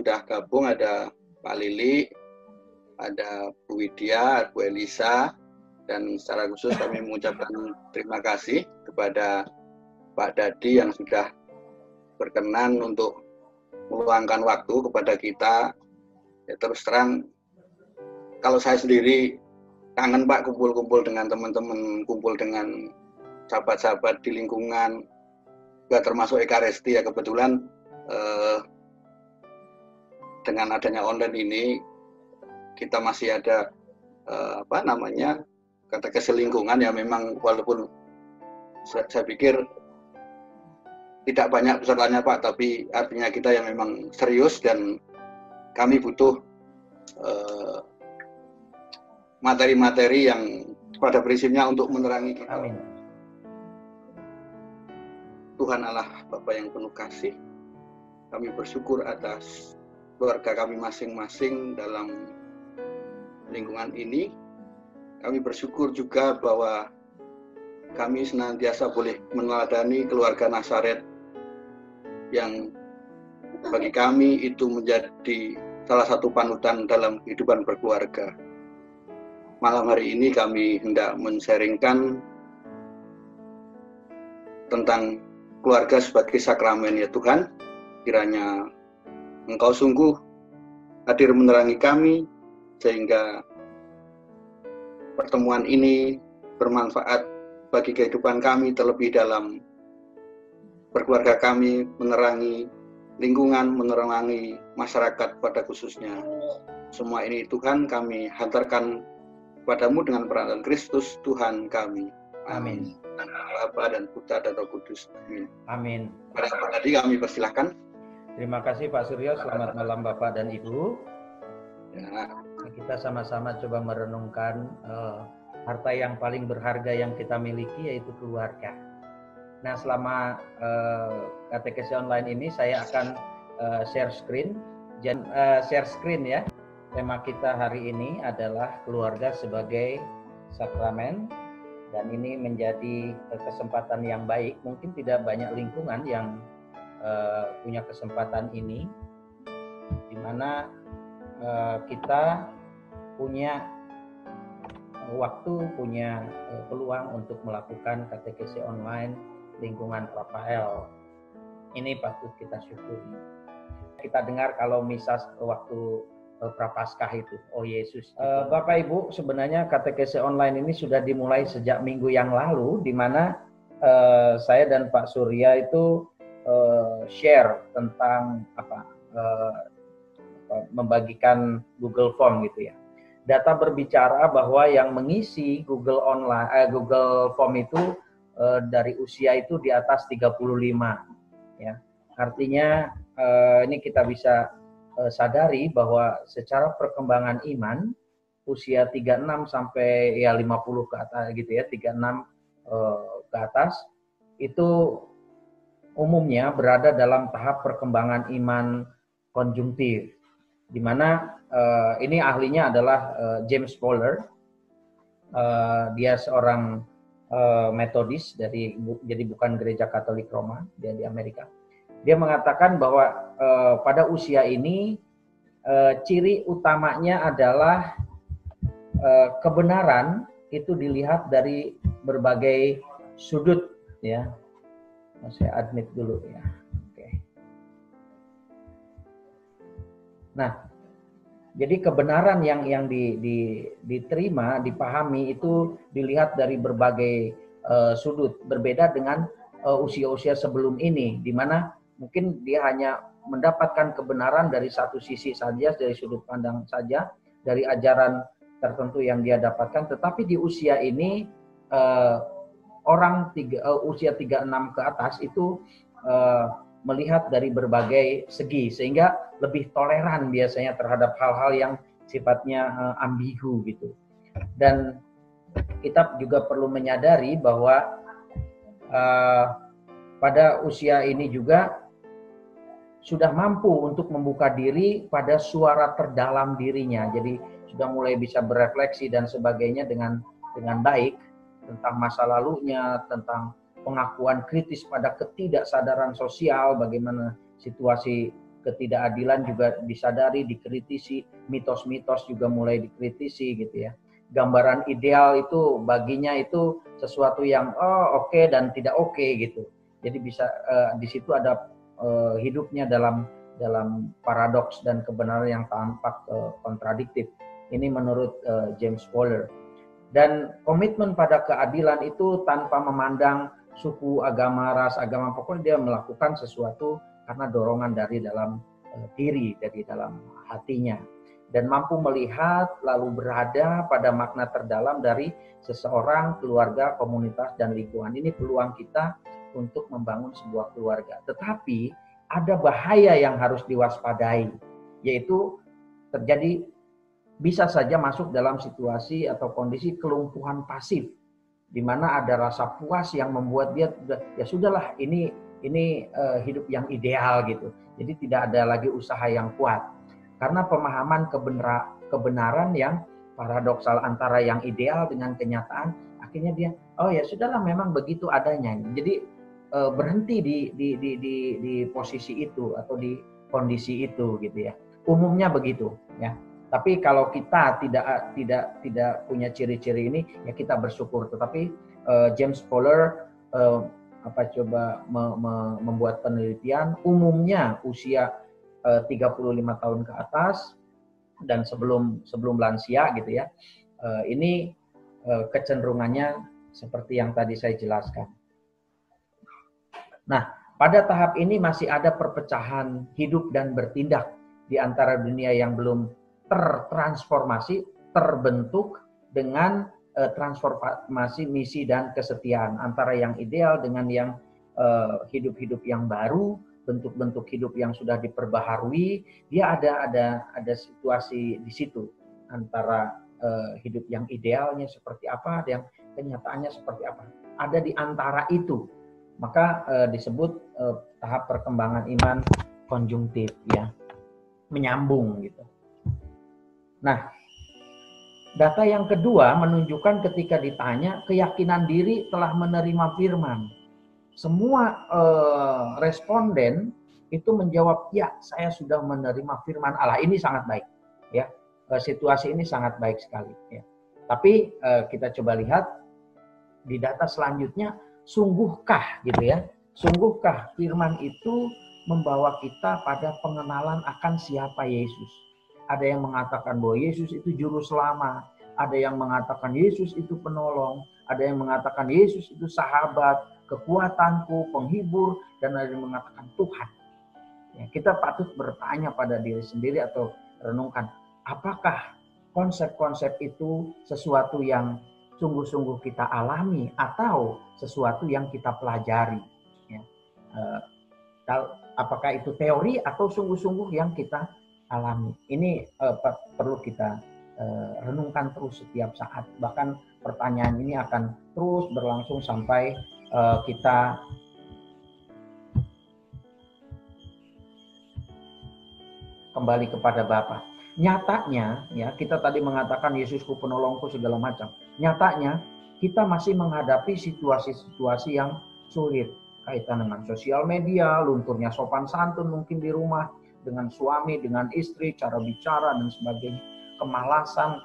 sudah gabung ada Pak Lili, ada Bu Widya, Bu Elisa, dan secara khusus kami mengucapkan terima kasih kepada Pak Dadi yang sudah berkenan untuk meluangkan waktu kepada kita. Ya, terus terang, kalau saya sendiri kangen Pak kumpul-kumpul dengan teman-teman, kumpul dengan sahabat-sahabat di lingkungan, juga termasuk Ekaristi ya. Kebetulan dengan adanya online ini kita masih ada katekesi lingkungan ya, memang walaupun saya pikir tidak banyak pesertanya Pak, tapi artinya kita yang memang serius dan kami butuh materi-materi yang pada prinsipnya untuk menerangi kita. Amin. Tuhan Allah Bapa yang penuh kasih, kami bersyukur atas keluarga kami masing-masing dalam lingkungan ini. Kami bersyukur juga bahwa kami senantiasa boleh meneladani keluarga Nazaret yang bagi kami itu menjadi salah satu panutan dalam kehidupan berkeluarga. Malam hari ini kami hendak men-sharingkan tentang keluarga sebagai sakramen ya Tuhan. Kiranya Engkau sungguh hadir menerangi kami sehingga pertemuan ini bermanfaat bagi kehidupan kami, terlebih dalam berkeluarga kami, menerangi lingkungan, menerangi masyarakat pada khususnya. Semua ini Tuhan kami hantarkan kepadamu dengan perantaraan Kristus Tuhan kami. Amin. Bapa dan Putra dan Roh Kudus. Amin. Amin. Pada tadi kami persilahkan. Terima kasih Pak Suryo. Selamat malam Bapak dan Ibu. Ya. Kita sama-sama coba merenungkan harta yang paling berharga yang kita miliki, yaitu keluarga. Nah, selama katekesi online ini saya akan share screen ya. Tema kita hari ini adalah keluarga sebagai sakramen, dan ini menjadi kesempatan yang baik. Mungkin tidak banyak lingkungan yang punya kesempatan ini, di mana kita punya waktu, punya peluang untuk melakukan katekesi online lingkungan Rafael. Ini patut kita syukuri. Kita dengar kalau misa waktu Prapaskah itu, oh Yesus. Bapak Ibu, sebenarnya katekesi online ini sudah dimulai sejak minggu yang lalu, di mana saya dan Pak Surya itu share tentang membagikan Google Form gitu ya. Data berbicara bahwa yang mengisi Google Form itu dari usia itu di atas 35 ya. Artinya ini kita bisa sadari bahwa secara perkembangan iman usia 36 sampai ya 50 ke atas gitu ya, 36 ke atas itu umumnya berada dalam tahap perkembangan iman konjungtif, di mana ini ahlinya adalah James Fowler. Dia seorang metodis jadi bukan gereja Katolik Roma, dia di Amerika. Dia mengatakan bahwa pada usia ini ciri utamanya adalah kebenaran itu dilihat dari berbagai sudut ya. Saya admit dulu ya. Oke. Nah, jadi kebenaran yang diterima, dipahami itu dilihat dari berbagai sudut, berbeda dengan usia-usia sebelum ini, di mana mungkin dia hanya mendapatkan kebenaran dari satu sisi saja, dari sudut pandang saja, dari ajaran tertentu yang dia dapatkan. Tetapi di usia ini usia 36 ke atas itu melihat dari berbagai segi, sehingga lebih toleran biasanya terhadap hal-hal yang sifatnya ambigu gitu. Dan kita juga perlu menyadari bahwa pada usia ini juga sudah mampu untuk membuka diri pada suara terdalam dirinya. Jadi sudah mulai bisa berefleksi dan sebagainya dengan baik tentang masa lalunya, tentang pengakuan kritis pada ketidaksadaran sosial, bagaimana situasi ketidakadilan juga disadari, dikritisi, mitos-mitos juga mulai dikritisi gitu ya. Gambaran ideal itu baginya itu sesuatu yang oke dan tidak oke gitu. Jadi bisa di situ ada hidupnya dalam paradoks dan kebenaran yang tampak kontradiktif. Ini menurut James Fowler. Dan komitmen pada keadilan itu tanpa memandang suku, agama, ras, agama, pokoknya dia melakukan sesuatu karena dorongan dari dalam diri, dari dalam hatinya. Dan mampu melihat lalu berada pada makna terdalam dari seseorang, keluarga, komunitas, dan lingkungan. Ini peluang kita untuk membangun sebuah keluarga. Tetapi ada bahaya yang harus diwaspadai, yaitu terjadi bisa saja masuk dalam situasi atau kondisi kelumpuhan pasif, di mana ada rasa puas yang membuat dia ya sudahlah ini hidup yang ideal gitu. Jadi tidak ada lagi usaha yang kuat. Karena pemahaman kebenaran yang paradoksal antara yang ideal dengan kenyataan, akhirnya dia ya sudahlah memang begitu adanya. Jadi berhenti di posisi itu atau di kondisi itu gitu ya. Umumnya begitu ya. Tapi kalau kita tidak punya ciri-ciri ini, ya kita bersyukur. Tetapi James Fowler membuat penelitian umumnya usia 35 tahun ke atas dan sebelum lansia gitu ya. Ini kecenderungannya seperti yang tadi saya jelaskan. Nah, pada tahap ini masih ada perpecahan hidup dan bertindak di antara dunia yang belum tertransformasi, terbentuk dengan transformasi misi dan kesetiaan antara yang ideal dengan yang hidup-hidup yang baru, bentuk-bentuk hidup yang sudah diperbaharui. Dia ada situasi di situ antara hidup yang idealnya seperti apa dan kenyataannya seperti apa. Ada di antara itu. Maka disebut tahap perkembangan iman konjungtif ya. Menyambung gitu. Nah, data yang kedua menunjukkan ketika ditanya keyakinan diri telah menerima firman. Semua responden itu menjawab, ya saya sudah menerima firman Allah. Ini sangat baik. Ya, situasi ini sangat baik sekali. Ya. Tapi kita coba lihat di data selanjutnya, sungguhkah gitu ya? Sungguhkah firman itu membawa kita pada pengenalan akan siapa Yesus? Ada yang mengatakan bahwa Yesus itu juru selamat, ada yang mengatakan Yesus itu penolong, ada yang mengatakan Yesus itu sahabat, kekuatanku, penghibur, dan ada yang mengatakan Tuhan. Ya, kita patut bertanya pada diri sendiri atau renungkan, apakah konsep-konsep itu sesuatu yang sungguh-sungguh kita alami atau sesuatu yang kita pelajari? Ya. Apakah itu teori atau sungguh-sungguh yang kita alami? Ini perlu kita renungkan terus setiap saat. Bahkan pertanyaan ini akan terus berlangsung sampai kita kembali kepada Bapa. Nyatanya, ya kita tadi mengatakan Yesusku penolongku segala macam. Nyatanya kita masih menghadapi situasi-situasi yang sulit kaitan dengan sosial media, lunturnya sopan santun mungkin di rumah dengan suami, dengan istri, cara bicara dan sebagainya, kemalasan,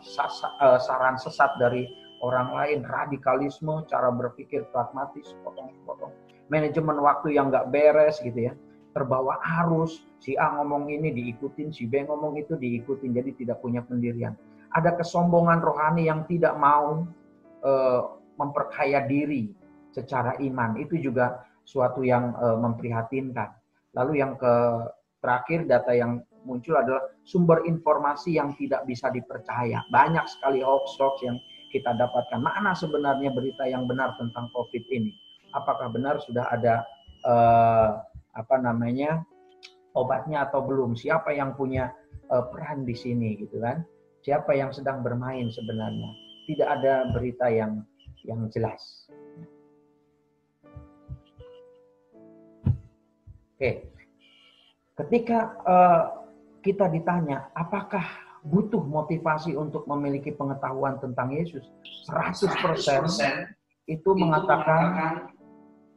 saran sesat dari orang lain, radikalisme, cara berpikir pragmatis, potong-potong, manajemen waktu yang nggak beres gitu ya. Terbawa arus, si A ngomong ini diikutin, si B ngomong itu diikutin, jadi tidak punya pendirian. Ada kesombongan rohani yang tidak mau memperkaya diri secara iman, itu juga suatu yang memprihatinkan. Lalu yang terakhir, data yang muncul adalah sumber informasi yang tidak bisa dipercaya. Banyak sekali hoax-hoax yang kita dapatkan. Mana sebenarnya berita yang benar tentang COVID ini? Apakah benar sudah ada obatnya atau belum? Siapa yang punya peran di sini gitu kan? Siapa yang sedang bermain sebenarnya? Tidak ada berita yang jelas. Oke. Ketika kita ditanya apakah butuh motivasi untuk memiliki pengetahuan tentang Yesus, 100% itu mengatakan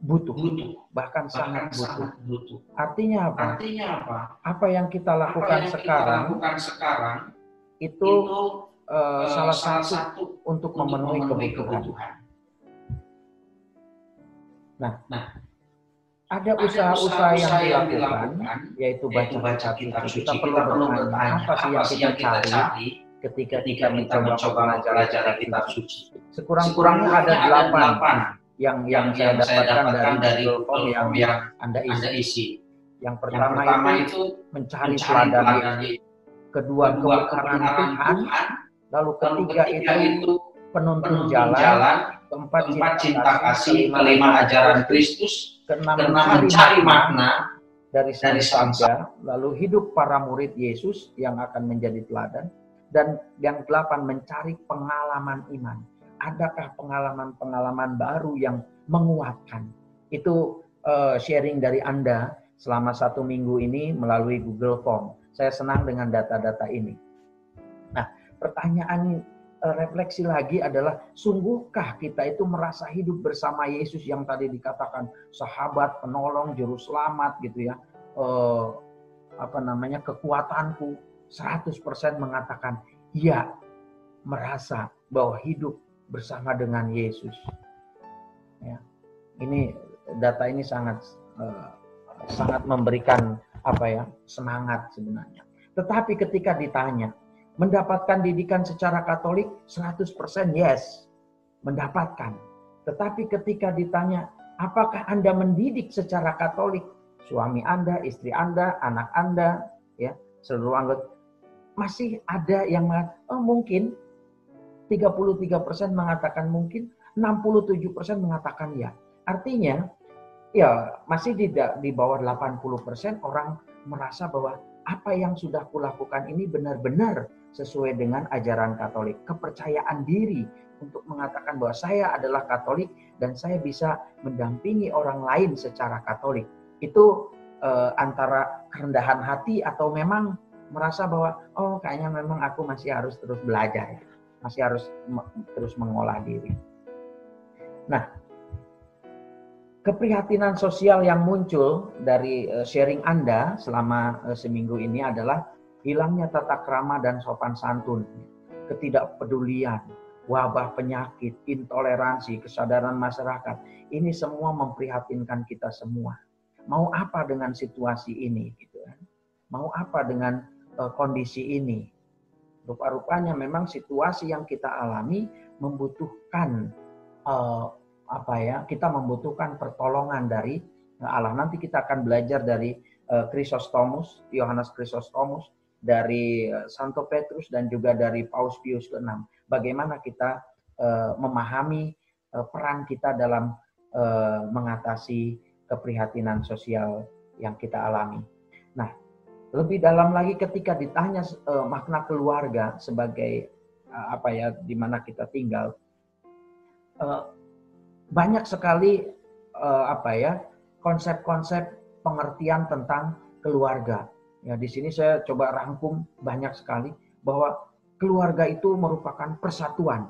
butuh, bahkan sangat butuh. Artinya apa? Apa yang kita lakukan sekarang itu salah satu untuk memenuhi kebutuhan. Nah, ada usaha-usaha yang dilakukan, yaitu baca kitab suci. Kita perlu bertanya, apa sih yang kita cari ketika kita mencoba mempelajari kitab suci? Sekurang-kurangnya ada 8 yang saya dapatkan dari Google Form yang Anda isi. Yang pertama itu mencari teladan, kedua kebenaran Tuhan, lalu ketiga itu penuntun jalan, keempat cinta kasih, kelima ajaran Kristus, keenam mencari makna dari sabda, lalu hidup para murid Yesus yang akan menjadi teladan, dan yang 8 mencari pengalaman iman. Adakah pengalaman-pengalaman baru yang menguatkan? Itu sharing dari Anda selama 1 minggu ini melalui Google Form. Saya senang dengan data-data ini. Nah, pertanyaan refleksi lagi adalah, sungguhkah kita itu merasa hidup bersama Yesus yang tadi dikatakan sahabat, penolong, juru selamat gitu ya. Kekuatanku 100% mengatakan ya, merasa bahwa hidup bersama dengan Yesus. Ya. Ini data ini sangat memberikan semangat sebenarnya. Tetapi ketika ditanya, mendapatkan didikan secara Katolik 100% yes, mendapatkan. Tetapi ketika ditanya, apakah Anda mendidik secara Katolik suami Anda, istri Anda, anak Anda, ya, seluruh anggota, masih ada yang mungkin 33% mengatakan mungkin, 67% mengatakan ya. Artinya, ya masih di bawah 80% orang merasa bahwa apa yang sudah kulakukan ini benar-benar sesuai dengan ajaran Katolik. Kepercayaan diri untuk mengatakan bahwa saya adalah Katolik dan saya bisa mendampingi orang lain secara Katolik. Itu antara kerendahan hati atau memang merasa bahwa kayaknya memang aku masih harus terus belajar ya. Masih harus terus mengolah diri. Nah, keprihatinan sosial yang muncul dari sharing Anda selama seminggu ini adalah hilangnya tata krama dan sopan santun, ketidakpedulian, wabah penyakit, intoleransi, kesadaran masyarakat. Ini semua memprihatinkan kita semua. Mau apa dengan situasi ini? Gitu kan? Mau apa dengan kondisi ini? Rupa-rupanya memang situasi yang kita alami membutuhkan kita membutuhkan pertolongan dari Allah. Nanti kita akan belajar dari Yohanes Chrysostomus, dari Santo Petrus dan juga dari Paus Pius ke-6. Bagaimana kita memahami peran kita dalam mengatasi keprihatinan sosial yang kita alami. Nah, lebih dalam lagi ketika ditanya makna keluarga sebagai di mana kita tinggal, banyak sekali konsep-konsep pengertian tentang keluarga. Ya, di sini saya coba rangkum banyak sekali bahwa keluarga itu merupakan persatuan,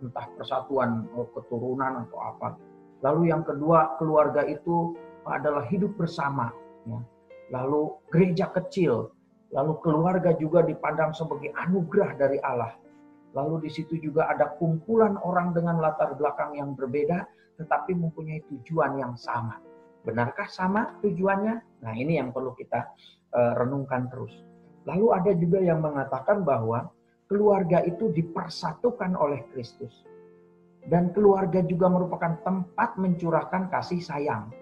entah persatuan keturunan atau apa. Lalu yang kedua, keluarga itu adalah hidup bersama. Ya. Lalu gereja kecil, lalu keluarga juga dipandang sebagai anugerah dari Allah. Lalu di situ juga ada kumpulan orang dengan latar belakang yang berbeda, tetapi mempunyai tujuan yang sama. Benarkah sama tujuannya? Nah, ini yang perlu kita renungkan terus. Lalu ada juga yang mengatakan bahwa keluarga itu dipersatukan oleh Kristus. Dan keluarga juga merupakan tempat mencurahkan kasih sayang.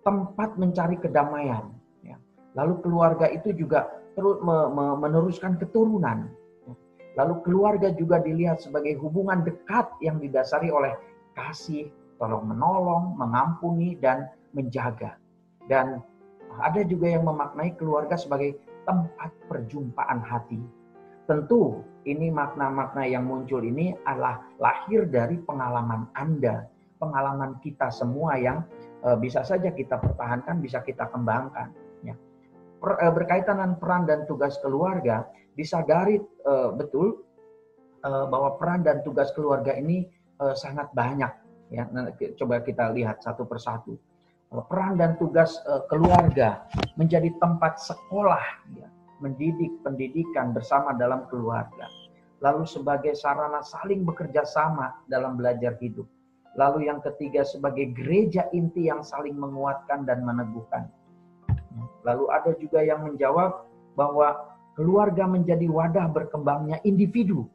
Tempat mencari kedamaian. Ya. Lalu keluarga itu juga terus meneruskan keturunan. Ya. Lalu keluarga juga dilihat sebagai hubungan dekat yang didasari oleh kasih, tolong-menolong, mengampuni, dan menjaga. Dan ada juga yang memaknai keluarga sebagai tempat perjumpaan hati. Tentu ini makna-makna yang muncul ini adalah lahir dari pengalaman Anda, pengalaman kita semua yang bisa saja kita pertahankan, bisa kita kembangkan. Ya. Berkaitan dengan peran dan tugas keluarga, disadari betul bahwa peran dan tugas keluarga ini sangat banyak. Ya, coba kita lihat satu persatu. Peran dan tugas keluarga menjadi tempat sekolah, ya, mendidik pendidikan bersama dalam keluarga. Lalu sebagai sarana saling bekerja sama dalam belajar hidup. Lalu yang ketiga sebagai gereja inti yang saling menguatkan dan meneguhkan. Lalu ada juga yang menjawab bahwa keluarga menjadi wadah berkembangnya individu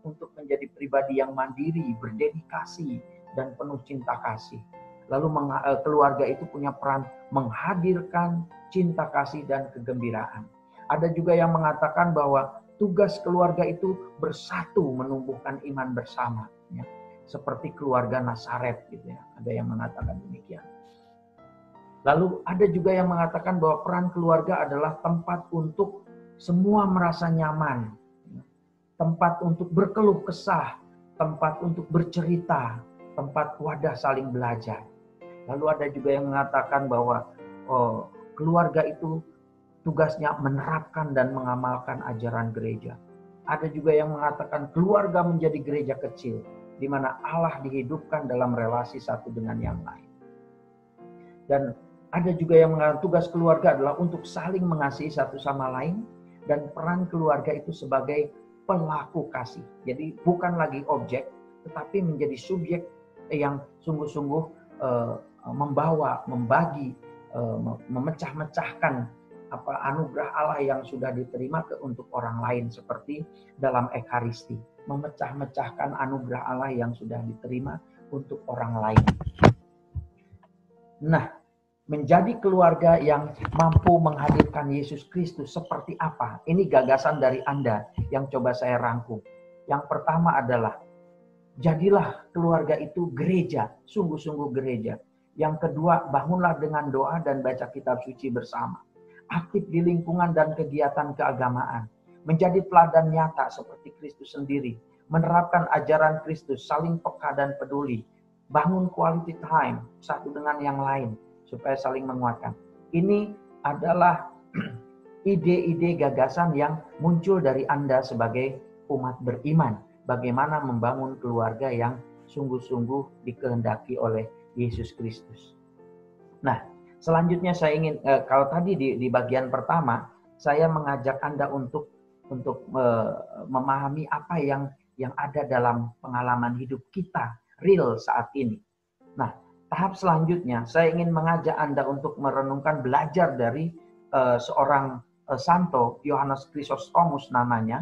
untuk menjadi pribadi yang mandiri, berdedikasi, dan penuh cinta kasih. Lalu keluarga itu punya peran menghadirkan cinta kasih dan kegembiraan. Ada juga yang mengatakan bahwa tugas keluarga itu bersatu menumbuhkan iman bersama, ya. Seperti keluarga Nazaret gitu ya. Ada yang mengatakan demikian. Lalu ada juga yang mengatakan bahwa peran keluarga adalah tempat untuk semua merasa nyaman, tempat untuk berkeluh kesah, tempat untuk bercerita, tempat wadah saling belajar. Lalu ada juga yang mengatakan bahwa keluarga itu tugasnya menerapkan dan mengamalkan ajaran gereja. Ada juga yang mengatakan keluarga menjadi gereja kecil, di mana Allah dihidupkan dalam relasi satu dengan yang lain. Dan ada juga yang mengatakan tugas keluarga adalah untuk saling mengasihi satu sama lain, dan peran keluarga itu sebagai pelaku kasih. Jadi bukan lagi objek, tetapi menjadi subjek yang sungguh-sungguh membawa, membagi, memecah-mecahkan anugerah Allah yang sudah diterima untuk orang lain, seperti dalam Ekaristi, memecah-mecahkan anugerah Allah yang sudah diterima untuk orang lain. Nah, menjadi keluarga yang mampu menghadirkan Yesus Kristus seperti apa? Ini gagasan dari Anda yang coba saya rangkum. Yang pertama adalah, jadilah keluarga itu gereja, sungguh-sungguh gereja. Yang kedua, bangunlah dengan doa dan baca kitab suci bersama. Aktif di lingkungan dan kegiatan keagamaan. Menjadi teladan nyata seperti Kristus sendiri. Menerapkan ajaran Kristus, saling peka dan peduli. Bangun quality time satu dengan yang lain, supaya saling menguatkan. Ini adalah ide-ide gagasan yang muncul dari Anda sebagai umat beriman. Bagaimana membangun keluarga yang sungguh-sungguh dikehendaki oleh Yesus Kristus. Nah, selanjutnya saya ingin, kalau tadi di bagian pertama, saya mengajak Anda untuk memahami apa yang ada dalam pengalaman hidup kita, real saat ini. Nah, tahap selanjutnya, saya ingin mengajak Anda untuk merenungkan, belajar dari seorang santo, Yohanes Chrysostomus namanya.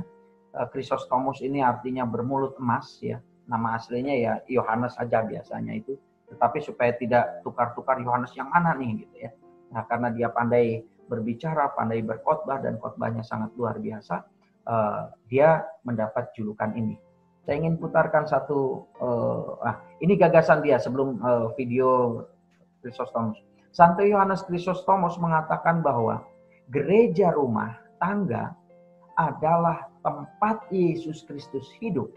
Chrysostomus ini artinya bermulut emas, ya. Nama aslinya ya Yohanes aja biasanya itu. Tetapi supaya tidak tukar-tukar Yohanes yang mana nih gitu ya. Nah, karena dia pandai berbicara, pandai berkhotbah, dan khotbahnya sangat luar biasa, dia mendapat julukan ini. Saya ingin putarkan satu, ini gagasan dia sebelum video Chrysostomus. Santo Yohanes Chrysostomus mengatakan bahwa gereja rumah tangga adalah tempat Yesus Kristus hidup.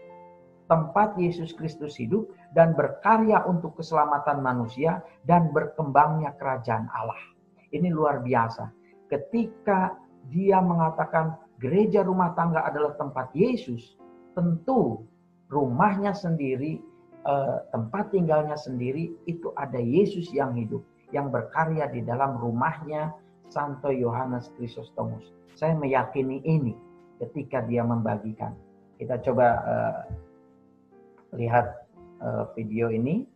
Tempat Yesus Kristus hidup dan berkarya untuk keselamatan manusia dan berkembangnya kerajaan Allah. Ini luar biasa. Ketika dia mengatakan gereja rumah tangga adalah tempat Yesus, tentu rumahnya sendiri, tempat tinggalnya sendiri, itu ada Yesus yang hidup, yang berkarya di dalam rumahnya Santo Yohanes Chrysostomus. Saya meyakini ini ketika dia membagikan. Kita coba lihat video ini.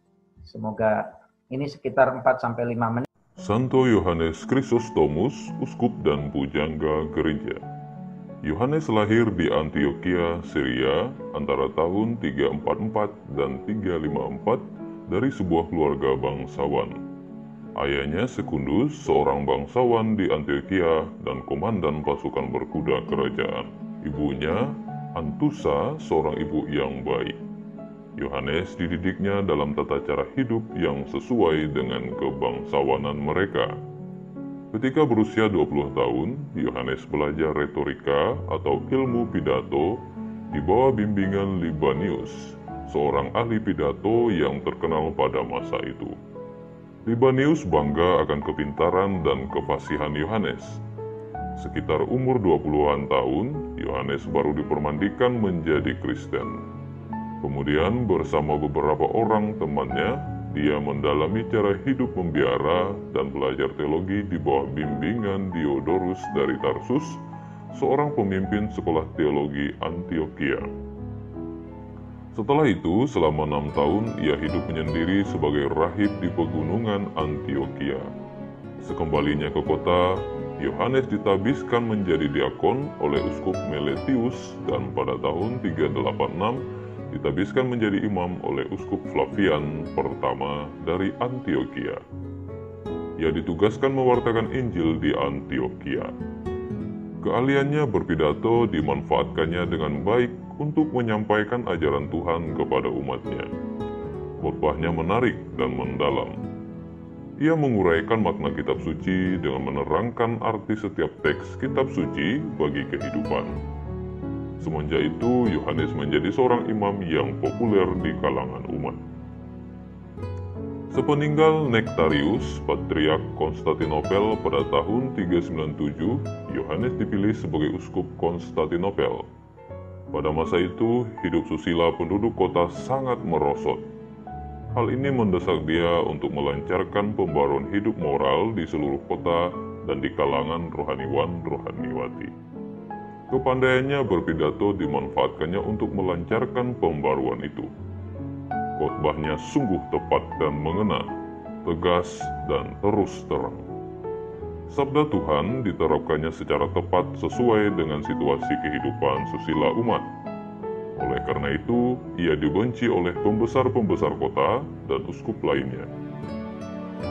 Semoga ini sekitar 4-5 menit. Santo Yohanes Chrysostomus, uskup dan pujangga gereja. Yohanes lahir di Antioquia, Syria antara tahun 344 dan 354 dari sebuah keluarga bangsawan. Ayahnya Sekundus, seorang bangsawan di Antioquia dan komandan pasukan berkuda kerajaan. Ibunya Antusa, seorang ibu yang baik. Yohanes dididiknya dalam tata cara hidup yang sesuai dengan kebangsawanan mereka. Ketika berusia 20 tahun, Yohanes belajar retorika atau ilmu pidato di bawah bimbingan Libanius, seorang ahli pidato yang terkenal pada masa itu. Libanius bangga akan kepintaran dan kefasihan Yohanes. Sekitar umur 20-an tahun, Yohanes baru dipermandikan menjadi Kristen. Kemudian bersama beberapa orang temannya, dia mendalami cara hidup membiara dan belajar teologi di bawah bimbingan Diodorus dari Tarsus, seorang pemimpin sekolah teologi Antioquia. Setelah itu, selama 6 tahun, ia hidup menyendiri sebagai rahib di pegunungan Antioquia. Sekembalinya ke kota, Yohanes ditabiskan menjadi diakon oleh Uskup Meletius dan pada tahun 386 ditabiskan menjadi imam oleh Uskup Flavian pertama dari Antioquia. Ia ditugaskan mewartakan Injil di Antioquia. Keahliannya berpidato dimanfaatkannya dengan baik untuk menyampaikan ajaran Tuhan kepada umatnya. Khotbahnya menarik dan mendalam. Ia menguraikan makna kitab suci dengan menerangkan arti setiap teks kitab suci bagi kehidupan. Semenjak itu, Yohanes menjadi seorang imam yang populer di kalangan umat. Sepeninggal Nectarius, Patriark Konstantinopel pada tahun 397, Yohanes dipilih sebagai uskup Konstantinopel. Pada masa itu, hidup susila penduduk kota sangat merosot. Hal ini mendesak dia untuk melancarkan pembaruan hidup moral di seluruh kota dan di kalangan rohaniwan-rohaniwati. Kepandaiannya berpidato dimanfaatkannya untuk melancarkan pembaruan itu. Khotbahnya sungguh tepat dan mengena, tegas dan terus terang. Sabda Tuhan diterapkannya secara tepat sesuai dengan situasi kehidupan susila umat. Oleh karena itu, ia dibenci oleh pembesar-pembesar kota dan uskup lainnya.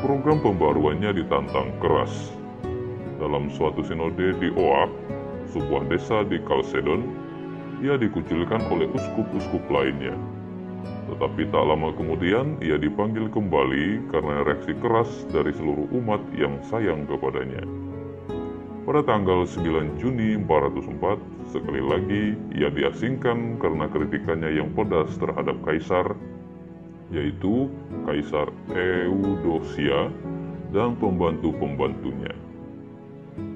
Program pembaruannya ditantang keras. Dalam suatu sinode di Oak, sebuah desa di Chalcedon, ia dikucilkan oleh uskup-uskup lainnya. Tetapi tak lama kemudian ia dipanggil kembali karena reaksi keras dari seluruh umat yang sayang kepadanya. Pada tanggal 9 Juni 404, sekali lagi ia diasingkan karena kritikannya yang pedas terhadap kaisar, yaitu Kaisar Eudosia dan pembantu-pembantunya.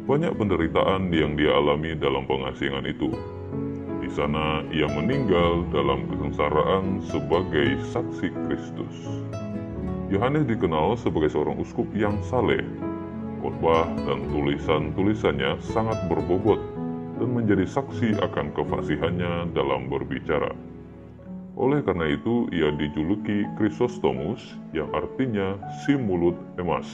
Banyak penderitaan yang dia alami dalam pengasingan itu. Di sana ia meninggal dalam kesengsaraan sebagai saksi Kristus. Yohanes dikenal sebagai seorang uskup yang saleh. Khotbah dan tulisan-tulisannya sangat berbobot dan menjadi saksi akan kefasihannya dalam berbicara. Oleh karena itu, ia dijuluki Chrysostomus, yang artinya si mulut emas.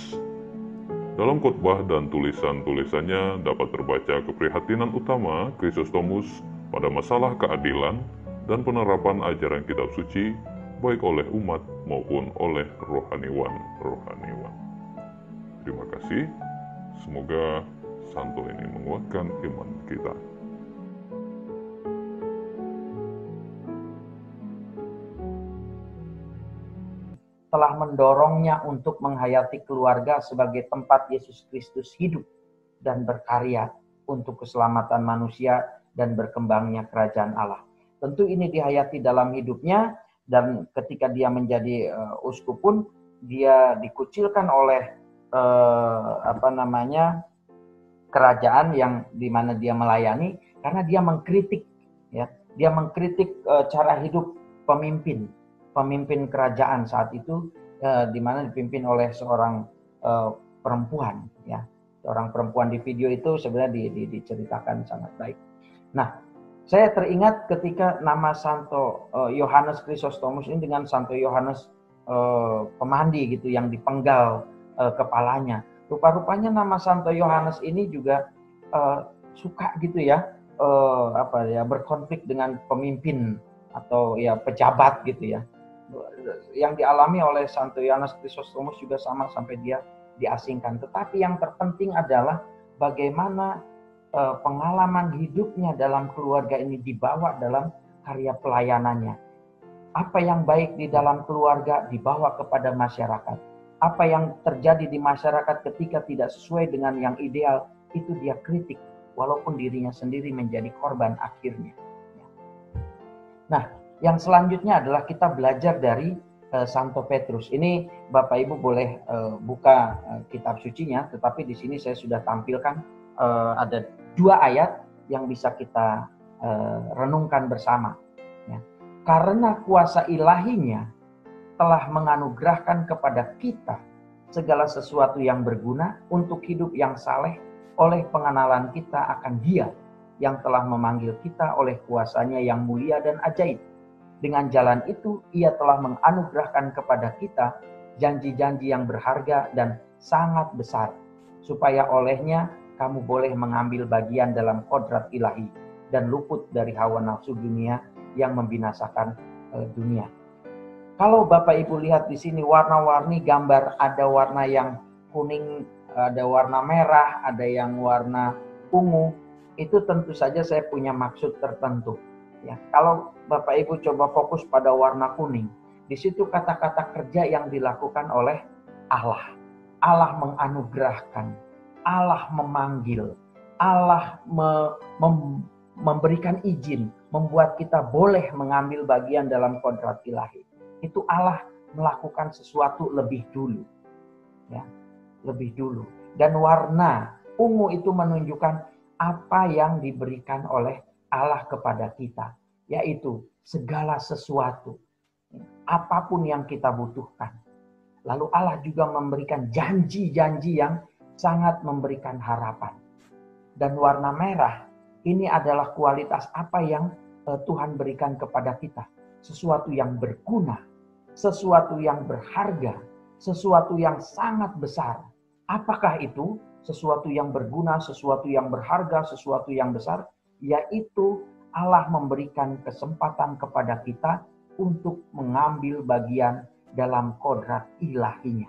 Dalam khotbah dan tulisan-tulisannya dapat terbaca keprihatinan utama Chrysostomus pada masalah keadilan dan penerapan ajaran kitab suci, baik oleh umat maupun oleh rohaniwan-rohaniwan. Terima kasih. Semoga santo ini menguatkan iman kita. Telah mendorongnya untuk menghayati keluarga sebagai tempat Yesus Kristus hidup dan berkarya untuk keselamatan manusia dan berkembangnya kerajaan Allah. Tentu ini dihayati dalam hidupnya, dan ketika dia menjadi uskup pun dia dikucilkan oleh kerajaan yang dimana dia melayani, karena dia mengkritik, ya, dia mengkritik cara hidup pemimpin kerajaan saat itu, di mana dipimpin oleh seorang perempuan, ya, seorang perempuan. Di video itu sebenarnya diceritakan sangat baik. Nah, saya teringat ketika nama Santo Yohanes Chrysostomus ini dengan Santo Yohanes pemandi gitu yang dipenggal kepalanya. Rupa-rupanya nama Santo Yohanes ini juga suka gitu ya, berkonflik dengan pemimpin atau ya pejabat gitu ya. Yang dialami oleh Santo Yohanes Chrysostomus juga sama sampai dia diasingkan. Tetapi yang terpenting adalah bagaimana pengalaman hidupnya dalam keluarga ini dibawa dalam karya pelayanannya. Apa yang baik di dalam keluarga dibawa kepada masyarakat. Apa yang terjadi di masyarakat ketika tidak sesuai dengan yang ideal, itu dia kritik, walaupun dirinya sendiri menjadi korban akhirnya. Nah, yang selanjutnya adalah kita belajar dari Santo Petrus. Ini Bapak Ibu boleh buka kitab sucinya, tetapi di sini saya sudah tampilkan ada 2 ayat yang bisa kita renungkan bersama. Ya. karena kuasa ilahinya telah menganugerahkan kepada kita segala sesuatu yang berguna untuk hidup yang saleh oleh pengenalan kita akan Dia yang telah memanggil kita oleh kuasanya yang mulia dan ajaib. Dengan jalan itu, Ia telah menganugerahkan kepada kita janji-janji yang berharga dan sangat besar, supaya olehnya kamu boleh mengambil bagian dalam kodrat ilahi dan luput dari hawa nafsu dunia yang membinasakan dunia. Kalau Bapak Ibu lihat di sini warna-warni gambar, ada warna yang kuning, ada warna merah, ada yang warna ungu, itu tentu saja saya punya maksud tertentu. Ya, kalau Bapak Ibu coba fokus pada warna kuning, di situ kata-kata kerja yang dilakukan oleh Allah. Allah menganugerahkan, Allah memanggil, Allah memberikan izin, membuat kita boleh mengambil bagian dalam kodrat ilahi. Itu Allah melakukan sesuatu lebih dulu. Ya, lebih dulu. Dan warna ungu itu menunjukkan apa yang diberikan oleh Allah kepada kita, yaitu segala sesuatu, apapun yang kita butuhkan. Lalu Allah juga memberikan janji-janji yang sangat memberikan harapan. Dan warna merah, ini adalah kualitas apa yang Tuhan berikan kepada kita. Sesuatu yang berguna, sesuatu yang berharga, sesuatu yang sangat besar. Apakah itu? Sesuatu yang berguna, sesuatu yang berharga, sesuatu yang besar, yaitu Allah memberikan kesempatan kepada kita untuk mengambil bagian dalam kodrat ilahinya.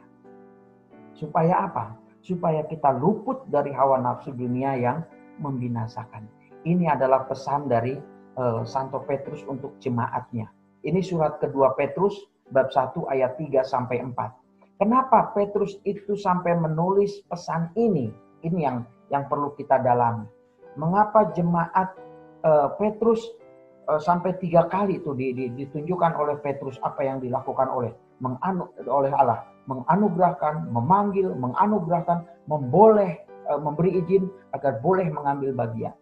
Supaya apa? Supaya kita luput dari hawa nafsu dunia yang membinasakan. Ini adalah pesan dari Santo Petrus untuk jemaatnya. Ini surat kedua Petrus bab 1 ayat 3 sampai 4. Kenapa Petrus itu sampai menulis pesan ini? Ini yang perlu kita dalami. Mengapa jemaat Petrus sampai 3 kali itu ditunjukkan oleh Petrus apa yang dilakukan oleh Allah, menganugerahkan, memanggil, menganugerahkan, memberi izin agar boleh mengambil bagian,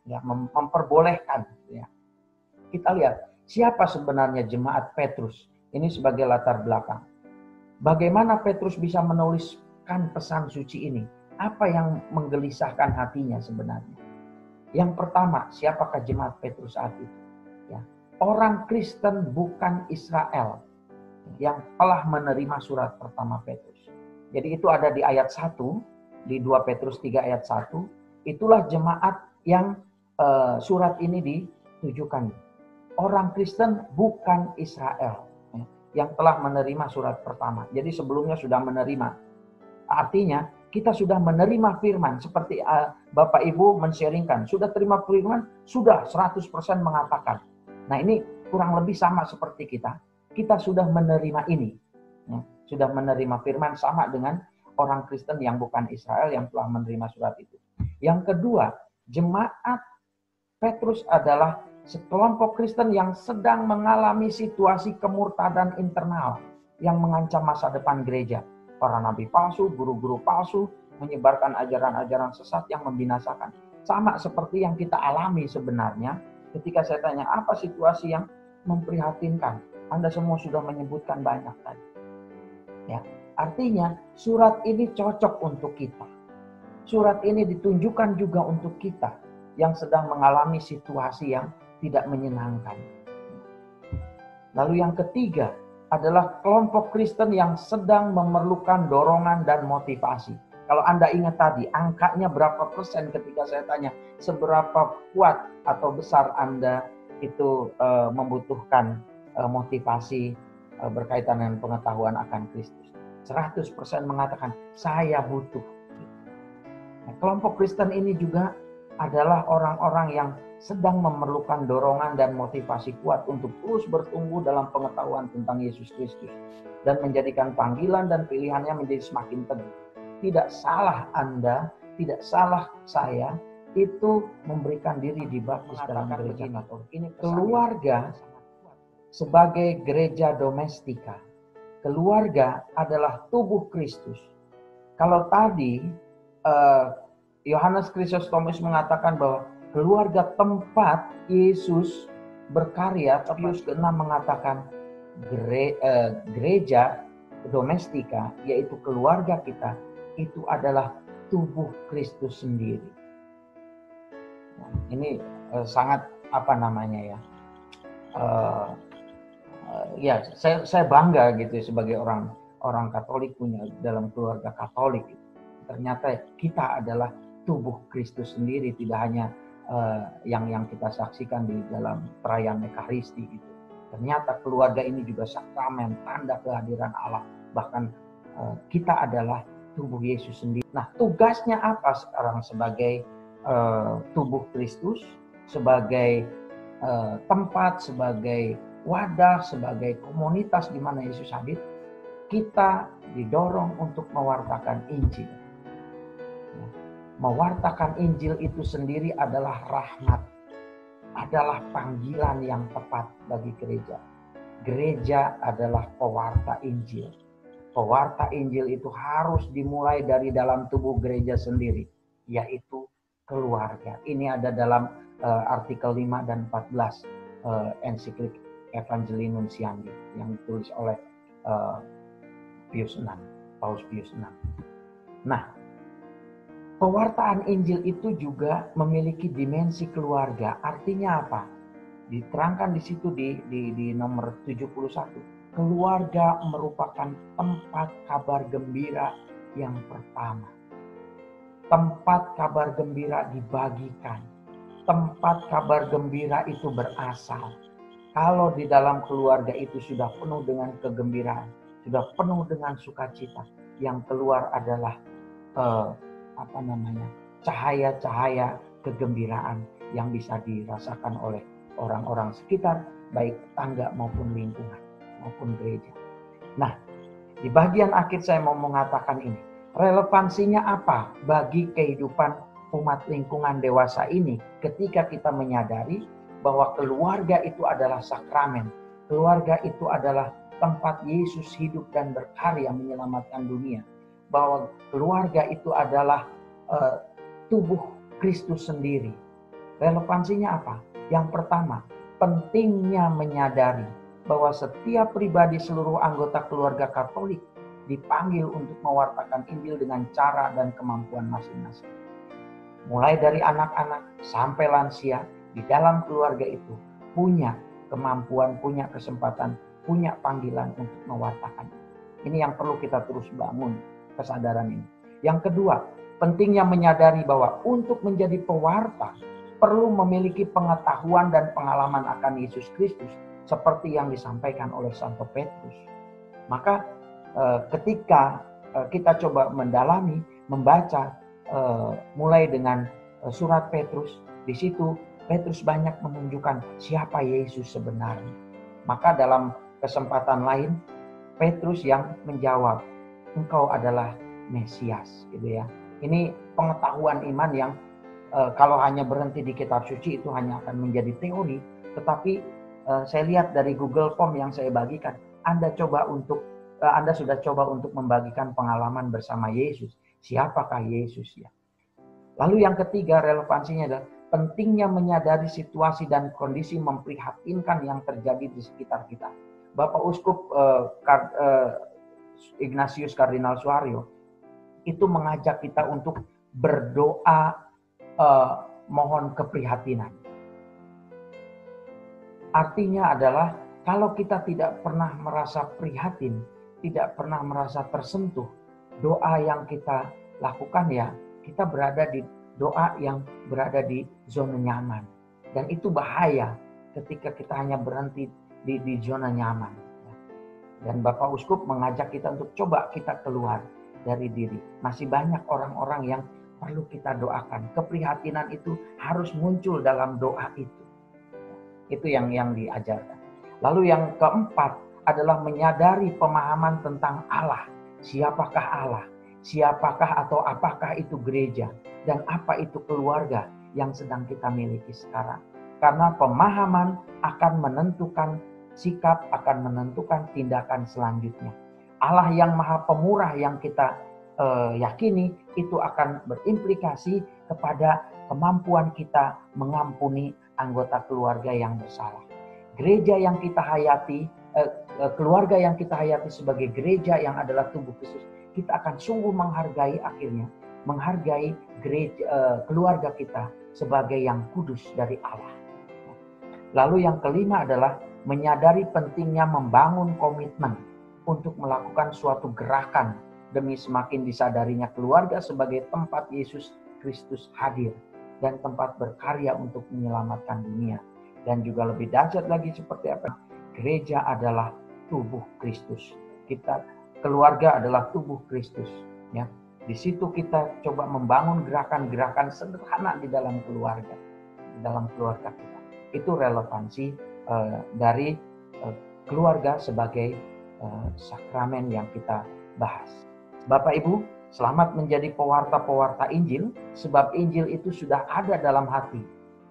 ya, memperbolehkan. Ya. Kita lihat siapa sebenarnya jemaat Petrus ini sebagai latar belakang. Bagaimana Petrus bisa menuliskan pesan suci ini? Apa yang menggelisahkan hatinya sebenarnya? Yang pertama, siapakah jemaat Petrus saat itu? Ya, orang Kristen bukan Israel yang telah menerima surat pertama Petrus. Jadi itu ada di ayat 1, di 2 Petrus 3 ayat 1. Itulah jemaat yang surat ini ditujukan. Orang Kristen bukan Israel yang telah menerima surat pertama. Jadi sebelumnya sudah menerima. Artinya kita sudah menerima firman. Seperti Bapak Ibu men-sharingkan. Sudah terima firman, sudah 100% mengatakan. Nah ini kurang lebih sama seperti kita. Kita sudah menerima ini. Ya, sudah menerima firman sama dengan orang Kristen yang bukan Israel yang telah menerima surat itu. Yang kedua, jemaat Petrus adalah sekelompok Kristen yang sedang mengalami situasi kemurtadan internal yang mengancam masa depan gereja. Para nabi palsu, guru-guru palsu, menyebarkan ajaran-ajaran sesat yang membinasakan. Sama seperti yang kita alami sebenarnya ketika saya tanya apa situasi yang memprihatinkan. Anda semua sudah menyebutkan banyak tadi. Ya, artinya surat ini cocok untuk kita. Surat ini ditunjukkan juga untuk kita yang sedang mengalami situasi yang tidak menyenangkan. Lalu yang ketiga adalah kelompok Kristen yang sedang memerlukan dorongan dan motivasi. Kalau Anda ingat tadi, angkanya berapa persen ketika saya tanya seberapa kuat atau besar Anda itu membutuhkan motivasi berkaitan dengan pengetahuan akan Kristus. 100% mengatakan, saya butuh. Nah, kelompok Kristen ini juga adalah orang-orang yang sedang memerlukan dorongan dan motivasi kuat untuk terus bertumbuh dalam pengetahuan tentang Yesus Kristus dan menjadikan panggilan dan pilihannya menjadi semakin teguh. Tidak salah Anda, tidak salah saya itu memberikan diri dibaptis dalam gereja Katolik. Ini keluarga sebagai gereja domestika. Keluarga adalah tubuh Kristus. Kalau tadi Yohanes Chrysostomus mengatakan bahwa keluarga tempat Yesus berkarya, Pius ke-6 mengatakan gereja domestika, yaitu keluarga kita, itu adalah tubuh Kristus sendiri. Nah, ini sangat ya saya bangga gitu sebagai orang Katolik punya dalam keluarga Katolik. Ternyata kita adalah tubuh Kristus sendiri, tidak hanya yang kita saksikan di dalam perayaan Ekaristi gitu. Ternyata keluarga ini juga sakramen, tanda kehadiran Allah. Bahkan kita adalah tubuh Yesus sendiri. Nah, tugasnya apa sekarang sebagai tubuh Kristus, sebagai tempat, sebagai wadah, sebagai komunitas di mana Yesus hadir? Kita didorong untuk mewartakan Injil. Mewartakan Injil itu sendiri adalah rahmat, adalah panggilan yang tepat bagi gereja. Gereja adalah pewarta Injil. Pewarta Injil itu harus dimulai dari dalam tubuh gereja sendiri, yaitu keluarga. Ini ada dalam artikel 5 dan 14 ensiklik Evangelii Nuntiandi yang ditulis oleh Paus Pius VI. Nah, pewartaan Injil itu juga memiliki dimensi keluarga. Artinya apa? Diterangkan di situ di nomor 71. Keluarga merupakan tempat kabar gembira yang pertama. Tempat kabar gembira dibagikan. Tempat kabar gembira itu berasal. Kalau di dalam keluarga itu sudah penuh dengan kegembiraan, sudah penuh dengan sukacita, yang keluar adalah cahaya-cahaya kegembiraan yang bisa dirasakan oleh orang-orang sekitar, baik tetangga maupun lingkungan maupun gereja. Nah, di bagian akhir saya mau mengatakan ini, relevansinya apa bagi kehidupan umat lingkungan dewasa ini ketika kita menyadari bahwa keluarga itu adalah sakramen, keluarga itu adalah tempat Yesus hidup dan berkarya menyelamatkan dunia, bahwa keluarga itu adalah tubuh Kristus sendiri. Relevansinya apa? Yang pertama, pentingnya menyadari bahwa setiap pribadi seluruh anggota keluarga Katolik dipanggil untuk mewartakan Injil dengan cara dan kemampuan masing-masing. Mulai dari anak-anak sampai lansia, di dalam keluarga itu punya kemampuan, punya kesempatan, punya panggilan untuk mewartakan. Ini yang perlu kita terus bangun kesadaran ini. Yang kedua, pentingnya menyadari bahwa untuk menjadi pewarta perlu memiliki pengetahuan dan pengalaman akan Yesus Kristus seperti yang disampaikan oleh Santo Petrus. Maka ketika kita coba mendalami, membaca mulai dengan surat Petrus, di situ Petrus banyak menunjukkan siapa Yesus sebenarnya. Maka dalam kesempatan lain Petrus yang menjawab, engkau adalah Mesias, gitu ya. Ini pengetahuan iman yang kalau hanya berhenti di kitab suci itu hanya akan menjadi teori, tetapi saya lihat dari Google Form yang saya bagikan, Anda sudah coba untuk membagikan pengalaman bersama Yesus. Siapakah Yesus ya? Lalu yang ketiga relevansinya adalah pentingnya menyadari situasi dan kondisi memprihatinkan yang terjadi di sekitar kita. Bapak Uskup Ignatius Kardinal Suaryo itu mengajak kita untuk berdoa mohon keprihatinan. Artinya adalah kalau kita tidak pernah merasa prihatin, tidak pernah merasa tersentuh, doa yang kita lakukan ya kita berada di doa yang berada di zona nyaman. Dan itu bahaya ketika kita hanya berhenti di zona nyaman. Dan Bapak Uskup mengajak kita untuk coba kita keluar dari diri. Masih banyak orang-orang yang perlu kita doakan. Keprihatinan itu harus muncul dalam doa itu. Itu yang diajarkan. Lalu yang keempat adalah menyadari pemahaman tentang Allah. Siapakah Allah? Siapakah atau apakah itu gereja? Dan apa itu keluarga yang sedang kita miliki sekarang? Karena pemahaman akan menentukan sikap, akan menentukan tindakan selanjutnya. Allah yang Maha Pemurah yang kita yakini itu akan berimplikasi kepada kemampuan kita mengampuni anggota keluarga yang bersalah. gereja yang kita hayati, keluarga yang kita hayati sebagai gereja yang adalah tubuh Kristus, kita akan sungguh menghargai akhirnya, menghargai gereja, keluarga kita sebagai yang kudus dari Allah. Lalu yang kelima adalah menyadari pentingnya membangun komitmen untuk melakukan suatu gerakan demi semakin disadarinya keluarga sebagai tempat Yesus Kristus hadir dan tempat berkarya untuk menyelamatkan dunia. Dan juga lebih dahsyat lagi seperti apa? Gereja adalah tubuh Kristus. Kita, keluarga adalah tubuh Kristus. Ya, di situ kita coba membangun gerakan-gerakan sederhana di dalam keluarga kita. Itu relevansi dari keluarga sebagai sakramen yang kita bahas. Bapak Ibu, selamat menjadi pewarta-pewarta Injil, sebab Injil itu sudah ada dalam hati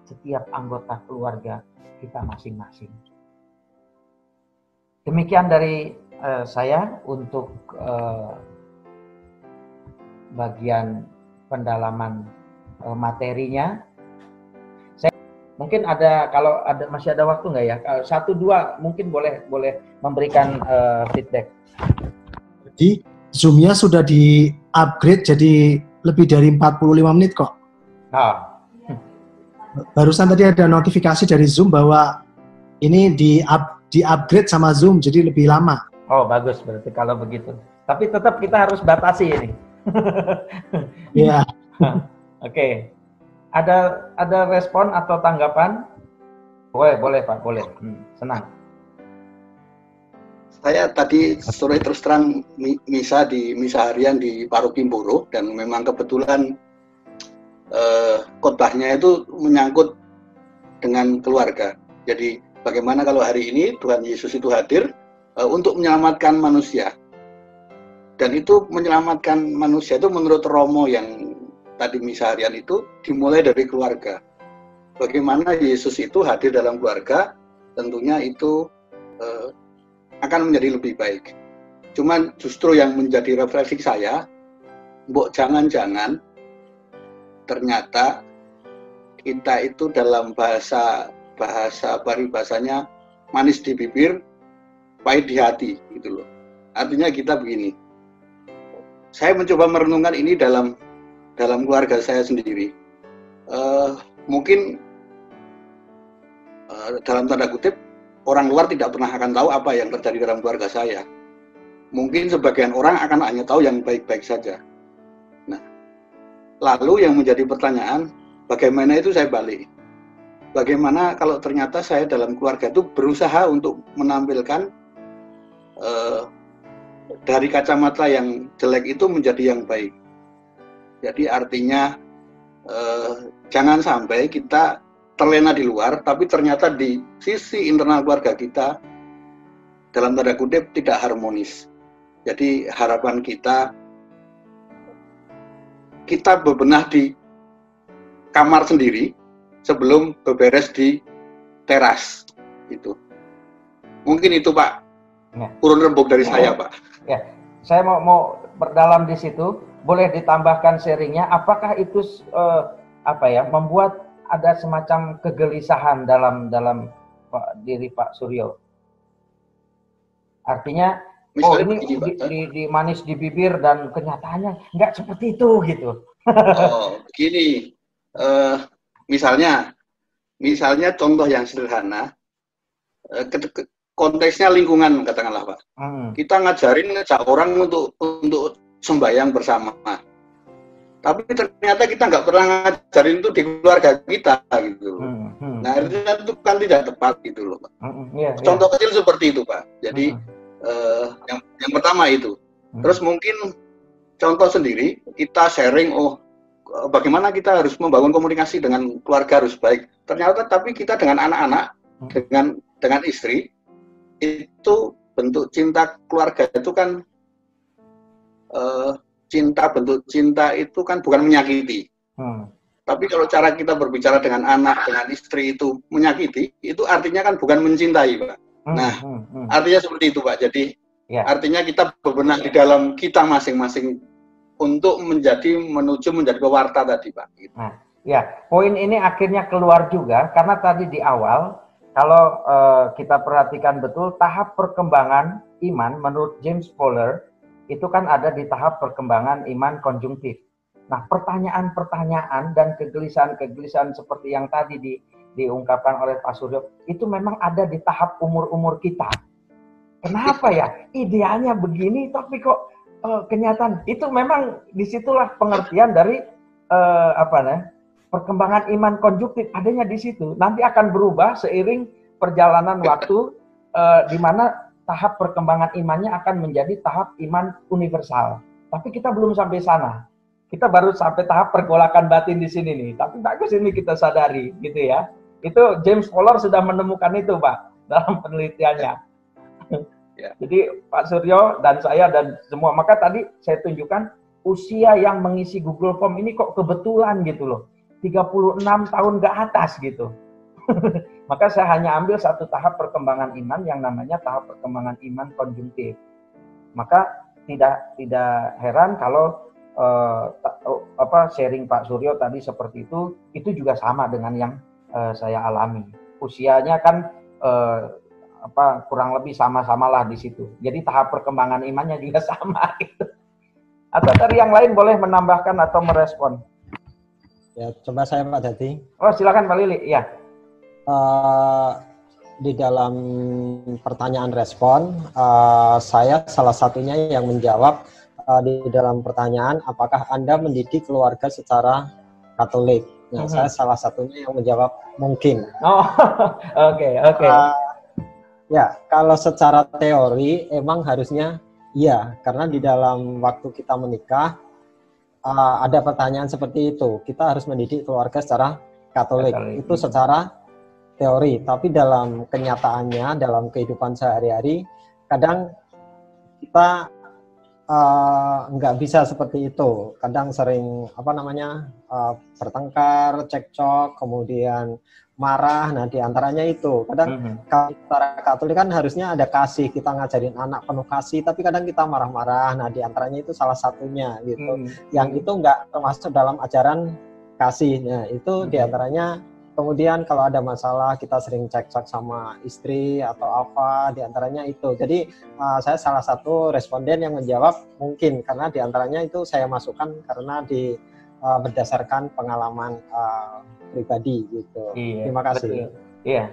setiap anggota keluarga kita masing-masing. Demikian dari saya untuk bagian pendalaman materinya. Mungkin ada, kalau ada masih ada waktu nggak ya? 1-2 mungkin boleh memberikan feedback. Jadi Zoom-nya sudah di-upgrade jadi lebih dari 45 menit kok. Nah. Barusan tadi ada notifikasi dari Zoom bahwa ini di-upgrade sama Zoom jadi lebih lama. Oh, bagus berarti kalau begitu. Tapi tetap kita harus batasi ini. Iya. Oke. Ada respon atau tanggapan? Boleh Pak, boleh. Senang. Saya tadi sore terus terang misa harian di Paroki Mboro, dan memang kebetulan khotbahnya itu menyangkut dengan keluarga. Jadi bagaimana kalau hari ini Tuhan Yesus itu hadir untuk menyelamatkan manusia. Dan itu menyelamatkan manusia itu menurut Romo yang tadi misa harian itu dimulai dari keluarga. Bagaimana Yesus itu hadir dalam keluarga, tentunya itu akan menjadi lebih baik. Cuman justru yang menjadi refleksi saya, jangan-jangan ternyata kita itu dalam bahasanya manis di bibir, pahit di hati, gitu loh. Artinya kita begini. Saya mencoba merenungkan ini dalam keluarga saya sendiri. Mungkin dalam tanda kutip, orang luar tidak pernah akan tahu apa yang terjadi dalam keluarga saya. Mungkin sebagian orang akan hanya tahu yang baik-baik saja. Nah, lalu yang menjadi pertanyaan, bagaimana itu saya balik? Bagaimana kalau ternyata saya dalam keluarga itu berusaha untuk menampilkan dari kacamata yang jelek itu menjadi yang baik. Jadi artinya jangan sampai kita terlena di luar, tapi ternyata di sisi internal keluarga kita dalam tanda kutip tidak harmonis. Jadi harapan kita bebenah di kamar sendiri sebelum beberes di teras. Itu mungkin itu Pak, urun rembuk dari saya Pak. Ya, saya mau berdalam di situ. Boleh ditambahkan sharingnya, apakah itu membuat ada semacam kegelisahan dalam diri Pak Suryo? Artinya, misalnya ini di manis di bibir dan kenyataannya nggak seperti itu gitu. Oh, begini, misalnya contoh yang sederhana, konteksnya lingkungan katakanlah Pak. Kita ngajak orang untuk sembahyang bersama. Tapi ternyata kita nggak pernah ngajarin itu di keluarga kita gitu loh. Nah, artinya itu kan tidak tepat gitu loh Pak. Contoh kecil seperti itu Pak. Jadi yang pertama itu. Terus mungkin contoh sendiri, kita sharing, bagaimana kita harus membangun komunikasi dengan keluarga harus baik. Ternyata tapi kita dengan anak-anak, dengan istri, itu bentuk cinta keluarga itu kan bentuk cinta itu kan bukan menyakiti. Tapi kalau cara kita berbicara dengan anak, dengan istri itu menyakiti, itu artinya kan bukan mencintai, Pak. Artinya seperti itu, Pak. Jadi artinya kita bebenah di dalam kita masing-masing untuk menuju menjadi pewarta tadi, Pak. Gitu. Poin ini akhirnya keluar juga karena tadi di awal kalau kita perhatikan betul tahap perkembangan iman menurut James Fowler itu kan ada di tahap perkembangan iman konjungtif. Nah, pertanyaan-pertanyaan dan kegelisahan-kegelisahan seperti yang tadi diungkapkan oleh Pak Suryo itu memang ada di tahap umur-umur kita. Kenapa ya? Idealnya begini tapi kok kenyataan itu memang disitulah pengertian dari perkembangan iman konjungtif adanya di situ. Nanti akan berubah seiring perjalanan waktu di mana tahap perkembangan imannya akan menjadi tahap iman universal. Tapi kita belum sampai sana. Kita baru sampai tahap pergolakan batin di sini nih. Tapi bagus ini kita sadari gitu ya. Itu James Fowler sudah menemukan itu, Pak, dalam penelitiannya. Ya. Jadi Pak Suryo dan saya dan semua, maka tadi saya tunjukkan usia yang mengisi Google Form ini kok kebetulan gitu loh. 36 tahun ke atas gitu. Maka saya hanya ambil satu tahap perkembangan iman yang namanya tahap perkembangan iman konjungtif. Maka tidak heran kalau sharing Pak Suryo tadi seperti itu juga sama dengan yang saya alami. Usianya kan kurang lebih sama-samalah di situ. Jadi tahap perkembangan imannya juga sama gitu. Atau dari yang lain boleh menambahkan atau merespon? Ya, coba saya Pak Dadi. Oh, silakan Pak Lili. Ya. Di dalam pertanyaan respon, saya salah satunya yang menjawab di dalam pertanyaan, apakah Anda mendidik keluarga secara Katolik? Nah, saya salah satunya yang menjawab mungkin. Oh, oke. Ya, kalau secara teori emang harusnya iya, karena di dalam waktu kita menikah ada pertanyaan seperti itu. Kita harus mendidik keluarga secara Katolik. Itu secara teori, tapi dalam kenyataannya, dalam kehidupan sehari-hari, kadang kita nggak bisa seperti itu. Kadang sering bertengkar, cekcok, kemudian marah. Nah, diantaranya itu. Kadang kalau secara Katolik kan harusnya ada kasih, kita ngajarin anak penuh kasih, tapi kadang kita marah-marah. Nah, diantaranya itu salah satunya gitu. Yang itu nggak termasuk dalam ajaran kasih. Nah, itu diantaranya. Kemudian kalau ada masalah kita sering cekcok sama istri atau apa, diantaranya itu. Jadi saya salah satu responden yang menjawab mungkin, karena diantaranya itu saya masukkan karena berdasarkan pengalaman pribadi gitu. Iya, terima kasih. Betul. Iya,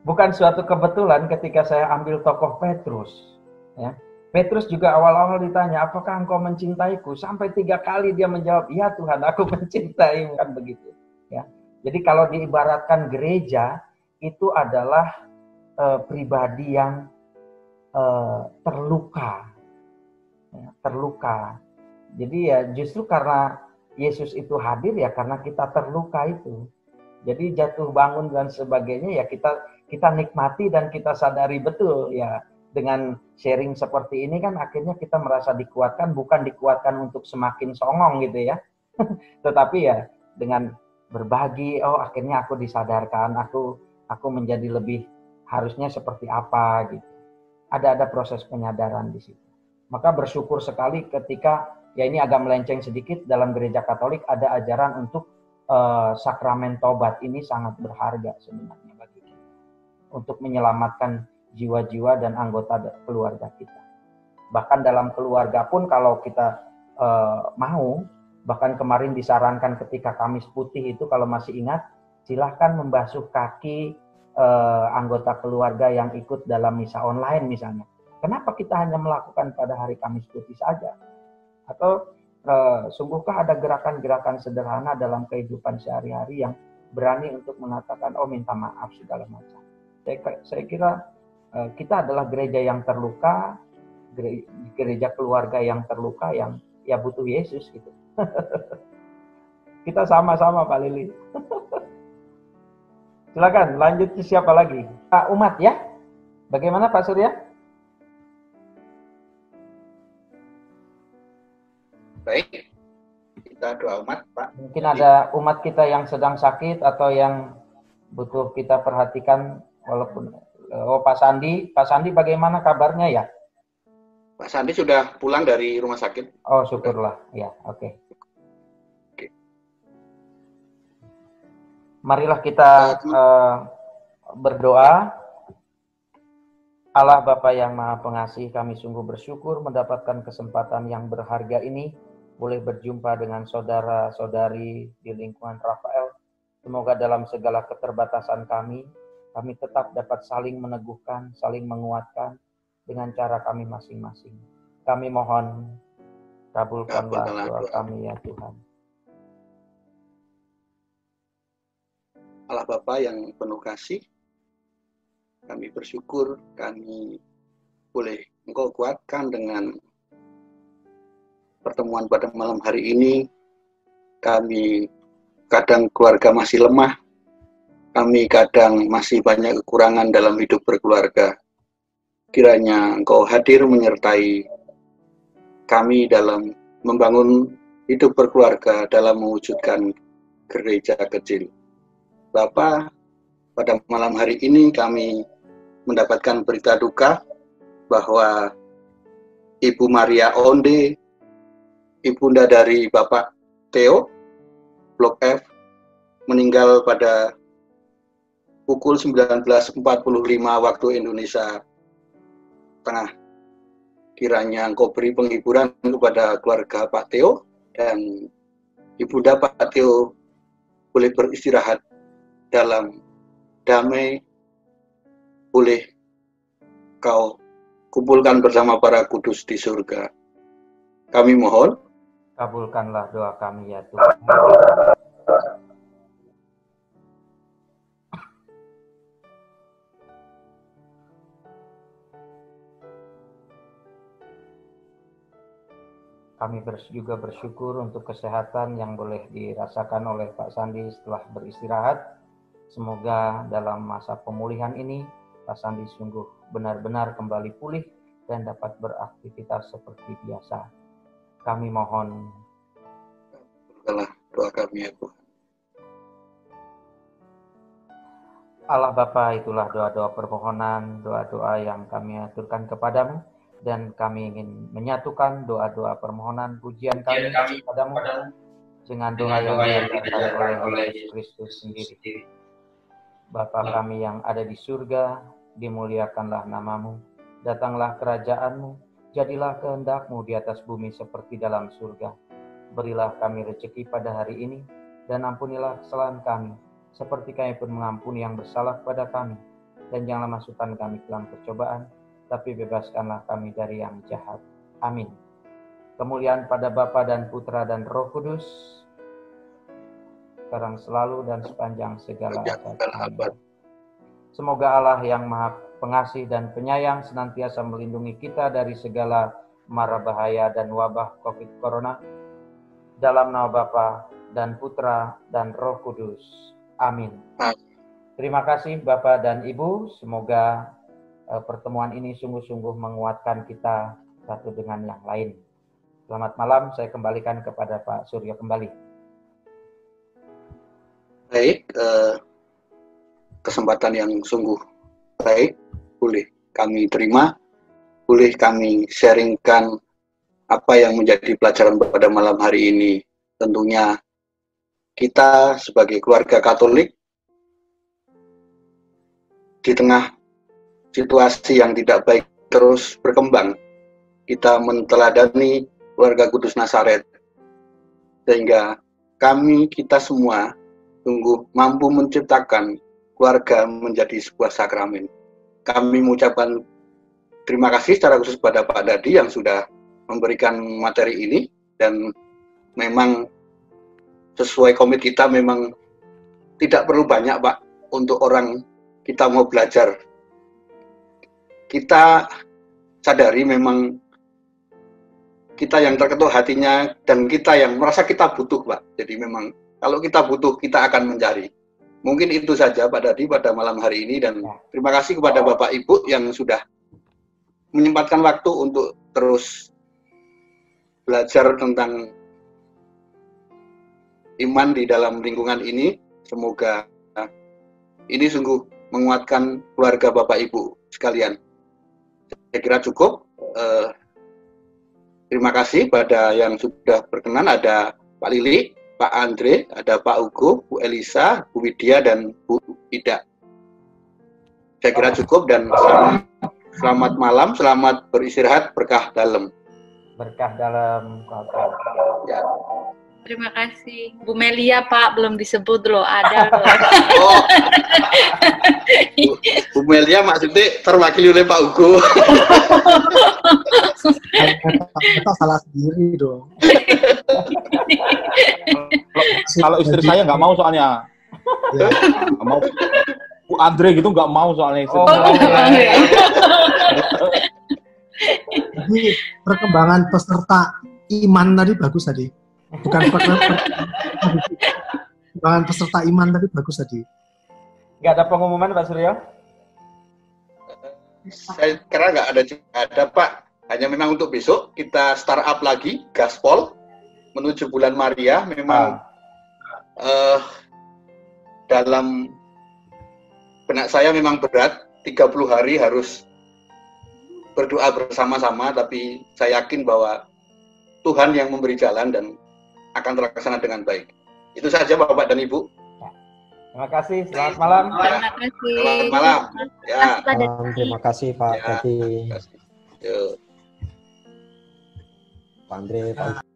bukan suatu kebetulan ketika saya ambil tokoh Petrus. Ya. Petrus juga awal-awal ditanya, apakah engkau mencintaiku? Sampai 3 kali dia menjawab, ya Tuhan, aku mencintaimu, kan begitu. Ya. Jadi kalau diibaratkan gereja itu adalah pribadi yang terluka. Jadi ya justru karena Yesus itu hadir ya karena kita terluka itu. Jadi jatuh bangun dan sebagainya ya kita nikmati dan kita sadari betul ya, dengan sharing seperti ini kan akhirnya kita merasa dikuatkan, bukan dikuatkan untuk semakin songong gitu ya. Tetapi ya dengan berbagi, oh akhirnya aku disadarkan, aku menjadi lebih harusnya seperti apa gitu. Ada proses penyadaran di situ. Maka bersyukur sekali ketika ya ini agak melenceng sedikit, dalam gereja Katolik ada ajaran untuk sakramen tobat. Ini sangat berharga sebenarnya bagi kita untuk menyelamatkan jiwa-jiwa dan anggota keluarga kita. Bahkan dalam keluarga pun kalau kita mau, bahkan kemarin disarankan ketika Kamis Putih itu kalau masih ingat, silahkan membasuh kaki anggota keluarga yang ikut dalam misa online misalnya. Kenapa kita hanya melakukan pada hari Kamis Putih saja? Atau sungguhkah ada gerakan-gerakan sederhana dalam kehidupan sehari-hari yang berani untuk mengatakan, oh minta maaf segala macam. Saya kira kita adalah gereja yang terluka, gereja keluarga yang terluka, yang ya butuh Yesus gitu. Kita sama-sama Pak Lili. Silakan lanjut ke siapa lagi? Pak Umat ya? Bagaimana Pak Surya? Baik, kita doa umat Pak. Mungkin ada umat kita yang sedang sakit atau yang butuh kita perhatikan, walaupun Pak Sandi bagaimana kabarnya ya? Pak Sandi sudah pulang dari rumah sakit. Oh syukurlah, ya oke. Marilah kita berdoa. Allah Bapa yang Maha Pengasih, kami sungguh bersyukur mendapatkan kesempatan yang berharga ini, boleh berjumpa dengan saudara-saudari di lingkungan Rafael. Semoga dalam segala keterbatasan kami tetap dapat saling meneguhkan, saling menguatkan dengan cara kami masing-masing. Kami mohon, kabulkanlah doa kami ya Tuhan. Allah Bapa yang penuh kasih, kami bersyukur kami boleh Engkau kuatkan dengan pertemuan pada malam hari ini. Kami kadang keluarga masih lemah, kami kadang masih banyak kekurangan dalam hidup berkeluarga. Kiranya Engkau hadir menyertai kami dalam membangun hidup berkeluarga, dalam mewujudkan gereja kecil. Bapa, pada malam hari ini kami mendapatkan berita duka bahwa Ibu Maria Onde, ibunda dari Bapak Theo, Blok F, meninggal pada pukul 19.45 waktu Indonesia Tengah. Kiranya Engkau beri penghiburan kepada keluarga Pak Theo, dan ibunda Pak Theo boleh beristirahat dalam damai, boleh Kau kumpulkan bersama para kudus di surga. Kami mohon, kabulkanlah doa kami ya Tuhan. Kami juga bersyukur untuk kesehatan yang boleh dirasakan oleh Pak Sandi setelah beristirahat. Semoga dalam masa pemulihan ini, Pak Sandi sungguh benar-benar kembali pulih dan dapat beraktivitas seperti biasa. Kami mohon. Kabulkanlah doa kami ya Tuhan. Allah Bapa, itulah doa-doa permohonan, doa-doa yang kami aturkan kepadamu. Dan kami ingin menyatukan doa-doa permohonan pujian kami kepadamu dengan doa yang diajarkan oleh Yesus Kristus sendiri. Bapa kami yang ada di surga, dimuliakanlah namamu, datanglah kerajaanmu, jadilah kehendak-Mu di atas bumi seperti dalam surga. Berilah kami rezeki pada hari ini, dan ampunilah kesalahan kami, seperti kami pun mengampuni yang bersalah kepada kami. Dan janganlah masukkan kami ke dalam percobaan, tapi bebaskanlah kami dari yang jahat. Amin. Kemuliaan pada Bapa dan Putra dan Roh Kudus, sekarang selalu dan sepanjang segala abad. Semoga Allah yang Maha Pengasih dan Penyayang senantiasa melindungi kita dari segala mara bahaya dan wabah COVID Corona. Dalam nama Bapa dan Putra dan Roh Kudus. Amin. Terima kasih Bapak dan Ibu. Semoga pertemuan ini sungguh-sungguh menguatkan kita satu dengan yang lain. Selamat malam, saya kembalikan kepada Pak Suryo kembali. Baik, kesempatan yang sungguh baik, boleh kami terima, boleh kami sharingkan apa yang menjadi pelajaran pada malam hari ini. Tentunya kita sebagai keluarga Katolik di tengah situasi yang tidak baik terus berkembang, kita menteladani keluarga Kudus Nazaret, sehingga kita semua sungguh mampu menciptakan keluarga menjadi sebuah sakramen. Kami mengucapkan terima kasih secara khusus pada Pak Dadi yang sudah memberikan materi ini, dan memang sesuai komit kita, memang tidak perlu banyak Pak untuk orang kita mau belajar. Kita sadari memang kita yang terketuk hatinya, dan kita yang merasa kita butuh Pak. Jadi memang kalau kita butuh, kita akan mencari. Mungkin itu saja Pak Dadi pada malam hari ini, dan terima kasih kepada Bapak Ibu yang sudah menyempatkan waktu untuk terus belajar tentang iman di dalam lingkungan ini. Semoga ini sungguh menguatkan keluarga Bapak Ibu sekalian. Saya kira cukup. Terima kasih pada yang sudah berkenan. Ada Pak Lili, Pak Andre, ada Pak Ugo, Bu Elisa, Bu Widya, dan Bu Ida. saya kira cukup, dan selamat malam, selamat beristirahat, berkah dalam. Berkah dalam. Ya. Terima kasih. Bu Melia, Pak, belum disebut loh, ada loh. Oh. Bu Melia maksudnya terwakili oleh Pak Ugo. Kita salah sendiri dong. Kalau istri saya nggak mau soalnya. Ya. Nggak mau. Bu Andre gitu nggak mau soalnya istri. Jadi perkembangan peserta iman tadi bagus tadi. Bukan perkembangan peserta iman tadi bagus tadi. Nggak ada pengumuman Pak Suryo? Saya kira nggak ada Pak. Hanya memang untuk besok kita start up lagi gaspol menuju bulan Maria. Memang dalam benak saya memang berat. 30 hari harus berdoa bersama-sama, tapi saya yakin bahwa Tuhan yang memberi jalan dan akan terlaksana dengan baik. Itu saja Bapak dan Ibu. Terima kasih. Selamat malam. Terima kasih. Selamat malam. Ya. Terima kasih Pak Ya. Dadi. Yuk. Pak Andre, Pak